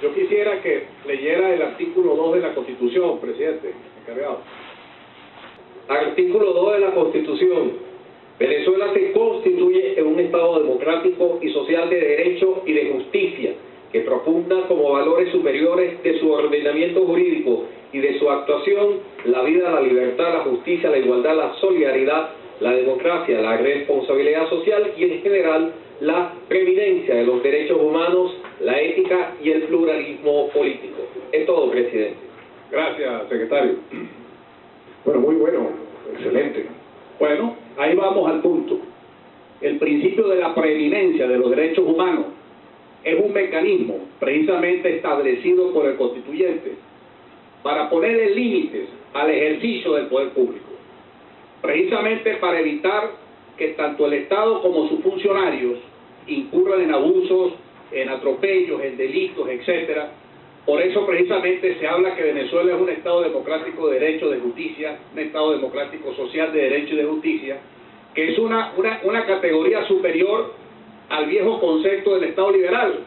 Yo quisiera que leyera el artículo 2 de la Constitución, presidente, encargado. Artículo 2 de la Constitución. Venezuela se constituye en un Estado democrático y social de derecho y de justicia, que propugna como valores superiores de su ordenamiento jurídico y de su actuación la vida, la libertad, la justicia, la igualdad, la solidaridad, la democracia, la responsabilidad social y en general la preeminencia de los derechos humanos, la ética y el pluralismo político. Es todo, presidente. Gracias, secretario. Bueno, muy bueno, excelente. Bueno, ahí vamos al punto. El principio de la preeminencia de los derechos humanos es un mecanismo precisamente establecido por el constituyente para ponerle límites al ejercicio del poder público, precisamente para evitar que tanto el Estado como sus funcionarios incurran en abusos, en atropellos, en delitos, etcétera. Por eso precisamente se habla que Venezuela es un Estado democrático de derecho, de justicia, un Estado democrático social de derecho y de justicia, que es una categoría superior al viejo concepto del Estado liberal,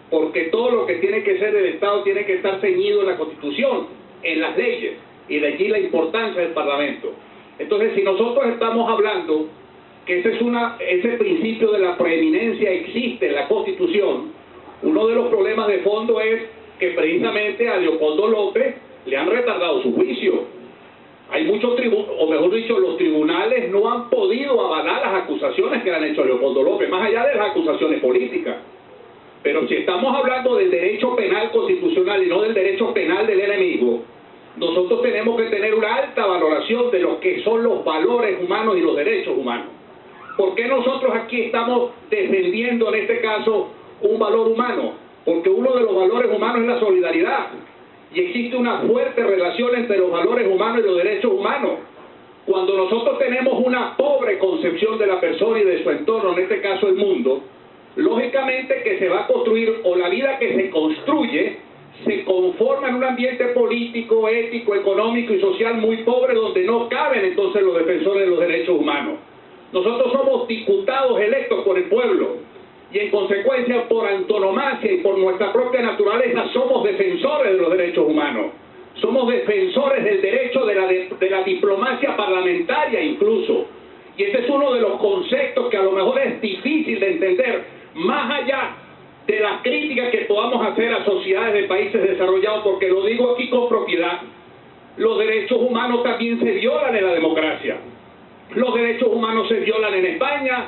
porque todo lo que tiene que ser del Estado tiene que estar ceñido en la Constitución, en las leyes, y de allí la importancia del Parlamento. Entonces, si nosotros estamos hablando que ese principio de la preeminencia existe en la Constitución, uno de los problemas de fondo es que precisamente a Leopoldo López le han retardado su juicio. Hay muchos o mejor dicho, los tribunales no han podido avalar las acusaciones que le han hecho a Leopoldo López, más allá de las acusaciones políticas. Pero si estamos hablando del derecho penal constitucional y no del derecho penal del enemigo, nosotros tenemos que tener una alta valoración de lo que son los valores humanos y los derechos humanos. ¿Por qué nosotros aquí estamos defendiendo en este caso un valor humano? Porque uno de los valores humanos es la solidaridad. Y existe una fuerte relación entre los valores humanos y los derechos humanos. Cuando nosotros tenemos una pobre concepción de la persona y de su entorno, en este caso el mundo, lógicamente que se va a construir, o la vida que se construye, se conforma en un ambiente político, ético, económico y social muy pobre, donde no caben entonces los defensores de los derechos humanos. Nosotros somos diputados electos por el pueblo, y en consecuencia, por antonomasia y por nuestra propia naturaleza, somos defensores de los derechos humanos. Somos defensores del derecho de la diplomacia parlamentaria incluso. Y ese es uno de los conceptos que a lo mejor es difícil de entender, más allá de las críticas que podamos hacer a sociedades de países desarrollados, porque lo digo aquí con propiedad, los derechos humanos también se violan en la democracia. Los derechos humanos se violan en España,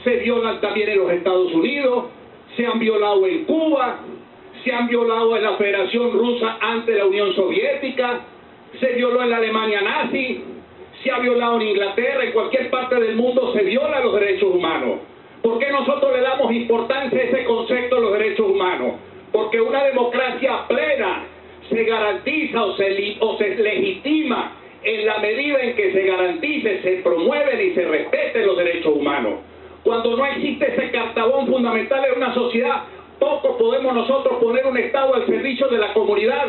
se violan también en los Estados Unidos, se han violado en Cuba, se han violado en la Federación Rusa ante la Unión Soviética, se violó en la Alemania nazi, se ha violado en Inglaterra, en cualquier parte del mundo se violan los derechos humanos. ¿Por qué nosotros le damos importancia a ese concepto de los derechos humanos? Porque una democracia plena se garantiza o se legitima en la medida en que se garantice, se promueven y se respeten los derechos humanos. Cuando no existe ese cartabón fundamental en una sociedad, poco podemos nosotros poner un Estado al servicio de la comunidad.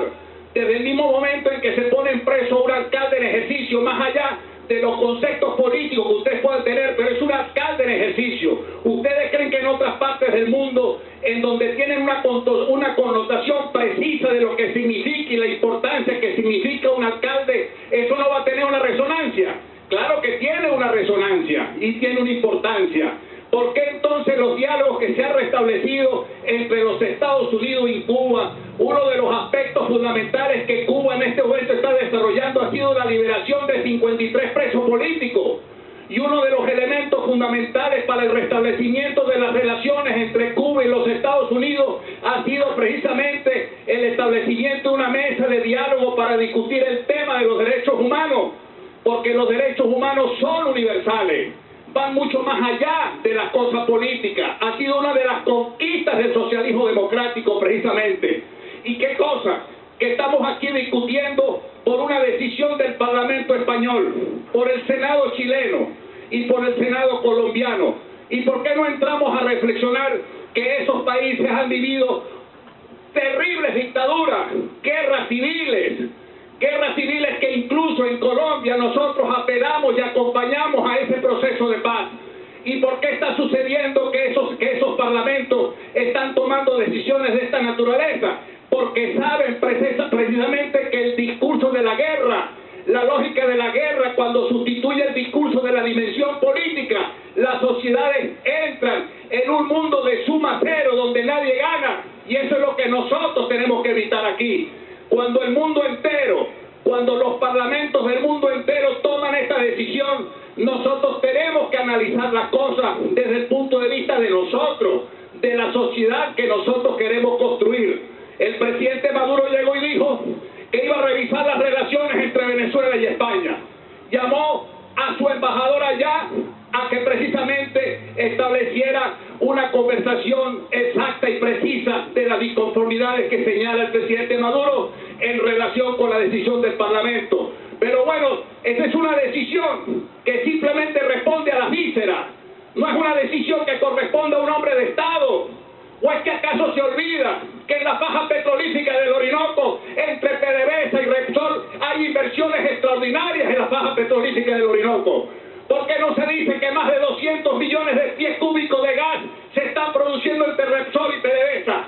Desde el mismo momento en que se pone en preso a un alcalde en ejercicio, más allá de los conceptos políticos que ustedes puedan tener, pero es un alcalde en ejercicio. ¿Ustedes creen que en otras partes del mundo, en donde tienen una connotación precisa de lo que significa y la importancia que significa un alcalde, eso no va a tener una resonancia? Claro que tiene una resonancia y tiene una importancia. ¿Por qué entonces los diálogos que se han restablecido entre los Estados Unidos y Cuba, uno de los aspectos fundamentales que Cuba en este momento está desarrollando ha sido la liberación de 53 presos políticos? Y uno de los elementos fundamentales para el restablecimiento de las relaciones entre Cuba y los Estados Unidos ha sido precisamente el establecimiento de una mesa de diálogo para discutir el tema de los derechos humanos, porque los derechos humanos son universales, van mucho más allá de las cosas políticas. Ha sido una de las conquistas del socialismo democrático precisamente. ¿Y qué cosa? Que estamos aquí discutiendo por una decisión del Parlamento español, por el Senado chileno y por el Senado colombiano. ¿Y por qué no entramos a reflexionar que esos países han vivido terribles dictaduras, guerras civiles que incluso en Colombia nosotros apelamos y acompañamos a ese proceso de paz? ¿Y por qué está sucediendo que esos parlamentos están tomando decisiones de esta naturaleza? Porque saben precisamente que el discurso de la guerra, la lógica de la guerra, cuando sustituye el discurso de la dimensión política, las sociedades entran en un mundo de suma cero donde nadie gana, y eso es lo que nosotros tenemos que evitar aquí. Cuando el mundo entero, cuando los parlamentos del mundo entero toman esta decisión, nosotros tenemos que analizar las cosas desde el punto de vista de nosotros, de la sociedad que nosotros queremos construir. El presidente Maduro llegó y dijo que iba a revisar las relaciones entre Venezuela y España. Llamó a su embajador allá a que precisamente estableciera una conversación exacta y precisa de las disconformidades que señala el presidente Maduro en relación con la decisión del Parlamento. Pero bueno, esta es una decisión que simplemente responde a las vísceras, no es una decisión que corresponde a un hombre de Estado. ¿O es que acaso se olvida que en la faja petrolífica del Orinoco, entre PDVSA y Repsol, hay inversiones extraordinarias en la faja petrolífica del Orinoco? ¿Por qué no se dice que más de 200 millones de pies cúbicos de gas se están produciendo entre Repsol y PDVSA?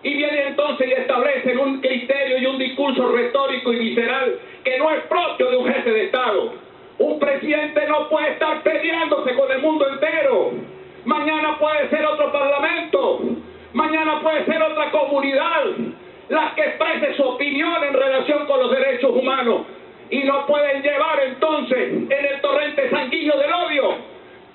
Y vienen entonces y establecen un criterio y un discurso retórico y visceral que no es propio de un jefe de Estado. Un presidente no puede estar peleándose con el mundo entero. Mañana puede ser otro parlamento, mañana puede ser otra comunidad la que exprese su opinión en relación con los derechos humanos, y no pueden llevar entonces en el torrente sanguíneo del odio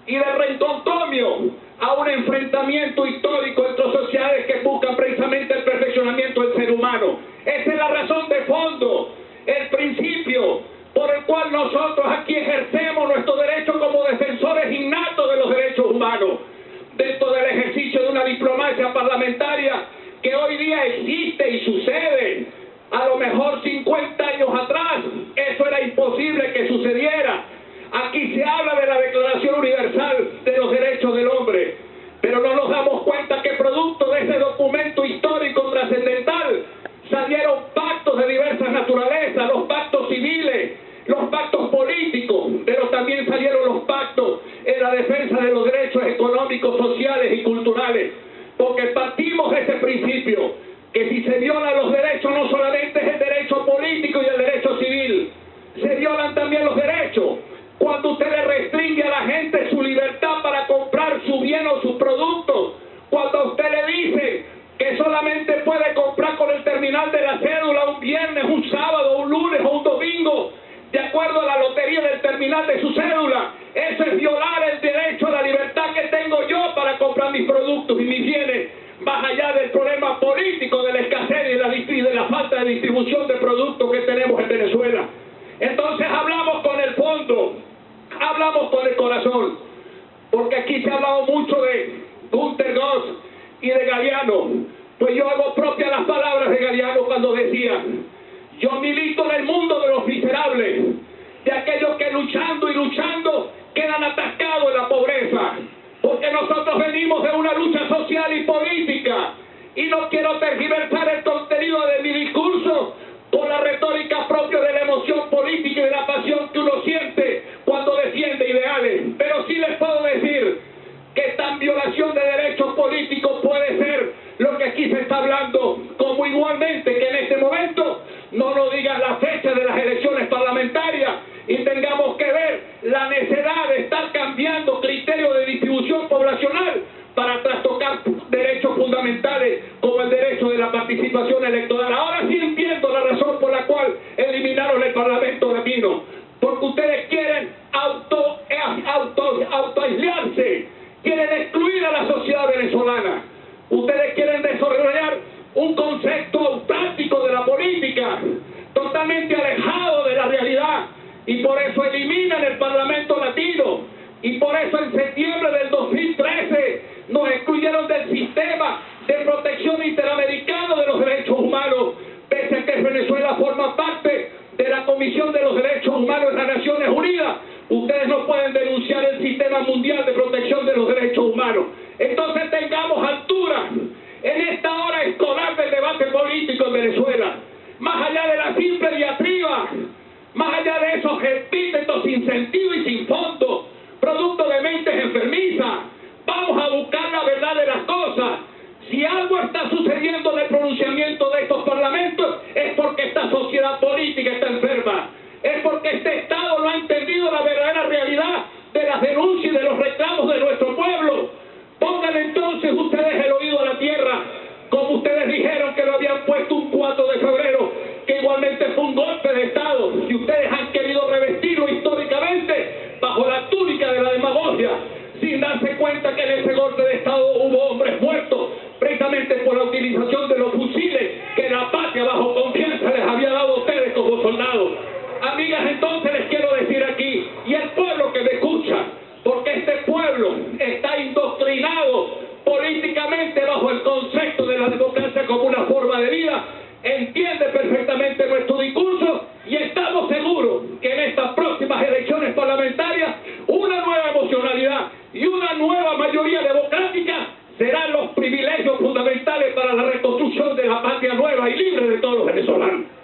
y del reencontronio a un enfrentamiento histórico entre sociedades que buscan precisamente el perfeccionamiento del ser humano. Esa es la razón de fondo, el principio por el cual nosotros aquí ejercemos nuestro derecho como defensores innatos de los derechos humanos, dentro del ejercicio de una diplomacia parlamentaria que hoy día existe y sucede. A lo mejor 50 años atrás eso era imposible que sucediera. Aquí se habla de la Declaración Universal de los Derechos del Hombre, pero no nos damos cuenta que producto de ese documento histórico trascendental salieron pactos de diversas naturalezas, los pactos civiles, los pactos políticos, pero también salieron los pactos en la defensa de los derechos económicos, sociales y culturales, porque partimos de ese principio, que si se violan los derechos no solamente es el derecho político y el derecho civil, se violan también los derechos. Cuando usted le restringe a la gente su libertad para comprar su bien o sus productos, cuando usted le dice que solamente puede comprar con el terminal de la cédula un viernes, un sábado, un lunes o un domingo, de acuerdo a la lotería del terminal de su cédula, eso es violar el derecho a la libertad que tengo yo para comprar mis productos y mis bienes, más allá del problema político de la escasez y de la falta de distribución de productos que tenemos en Venezuela. Entonces hablamos con el fondo, hablamos con el corazón, porque aquí se ha hablado mucho de Günter Grass y de Galeano. Pues yo hago propias las palabras de Galeano cuando decía: yo milito en el mundo de los miserables, de aquellos que luchando y luchando quedan atascados en la pobreza, porque nosotros venimos de una lucha social y política, y no quiero tergiversar el contenido de mi discurso con la retórica propia de la emoción política y de la pasión que uno siente cuando defiende ideales, pero sí les puedo decir que tan violación de derechos políticos puede ser lo que aquí se está hablando, como igualmente que en este momento no nos digan la fecha de las elecciones parlamentarias y tengamos que ver la necesidad de estar cambiando criterios de distribución poblacional para trastocar derechos fundamentales como el derecho de la participación electoral. Ahora sí entiendo la razón por la cual eliminaron el Parlamento latino, porque ustedes quieren autoaislarse, quieren excluir a la sociedad venezolana, ustedes quieren desarrollar un concepto autáctico de la política, totalmente alejado de la realidad, y por eso eliminan el Parlamento latino, y por eso en septiembre del 2013 nos excluyeron del sistema de protección interamericano de los derechos humanos, pese a que Venezuela forma parte de la Comisión de los Derechos Humanos de las Naciones Unidas. Ustedes no pueden denunciar el sistema mundial de protección de los derechos humanos. Entonces tengamos altura en esta hora escolar del debate político en Venezuela, más allá de la simple diatriba, más allá de esos epítetos sin sentido y sin fondo, producto de mentes enfermizas. Vamos a buscar la verdad de las cosas. Si algo está sucediendo en el pronunciamiento de estos parlamentos, es porque esta sociedad política está enferma. Es porque este Estado no ha entendido la verdadera realidad de las denuncias y de los reclamos de nuestro pueblo. Pongan entonces ustedes el oído a la tierra, como ustedes dijeron que lo habían puesto un 4 de febrero, que igualmente fue un golpe de Estado, y ustedes han querido revestirlo históricamente bajo la túnica de la demagogia, sin darse cuenta que en ese golpe de Estado hubo hombres muertos, precisamente por la utilización de los fusiles que la patria bajo confianza les había dado a ustedes como soldados. Amigas, entonces les quiero decir aquí, y el pueblo que me escucha, porque este pueblo está indoctrinado políticamente bajo el concepto de la democracia como una forma de vida, entiende perfectamente nuestro discurso y estamos seguros que en estas próximas elecciones parlamentarias una nueva emocionalidad y una nueva mayoría democrática serán los privilegios fundamentales para la reconstrucción de la patria nueva y libre de todos los venezolanos.